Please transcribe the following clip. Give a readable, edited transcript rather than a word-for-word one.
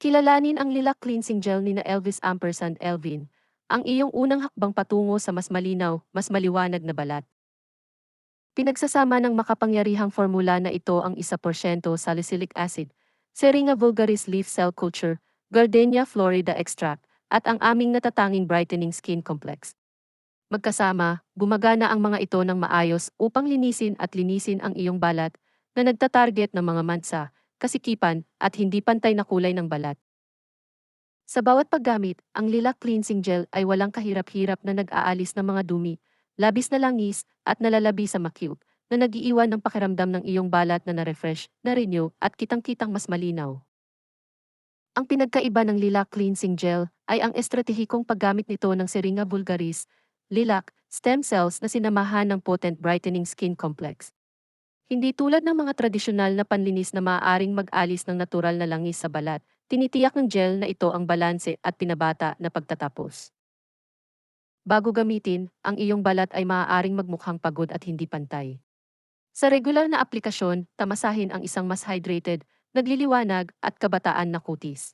Kilalanin ang Lilac Cleansing Gel ni na Elvis Ampersand Elvin, ang iyong unang hakbang patungo sa mas malinaw, mas maliwanag na balat. Pinagsasama ng makapangyarihang formula na ito ang 1% salicylic acid, Seringa vulgaris leaf cell culture, Gardenia florida extract, at ang aming natatanging brightening skin complex. Magkasama, gumagana ang mga ito ng maayos upang linisin ang iyong balat na nagtatarget ng mga mansa, kasikipan, at hindi pantay na kulay ng balat. Sa bawat paggamit, ang Lilac Cleansing Gel ay walang kahirap-hirap na nag-aalis ng mga dumi, labis na langis, at nalalabi sa makyut, na nagiiwan ng pakiramdam ng iyong balat na na-refresh, na-renew, at kitang-kitang mas malinaw. Ang pinagkaiba ng Lilac Cleansing Gel ay ang estratehikong paggamit nito ng Seringa vulgaris, Lilac, stem cells na sinamahan ng potent brightening skin complex. Hindi tulad ng mga tradisyonal na panlinis na maaaring mag-alis ng natural na langis sa balat, tinitiyak ng gel na ito ang balanse at pinabata na pagtatapos. Bago gamitin, ang iyong balat ay maaaring magmukhang pagod at hindi pantay. Sa regular na aplikasyon, tamasahin ang isang mas hydrated, nagliliwanag at kabataan na kutis.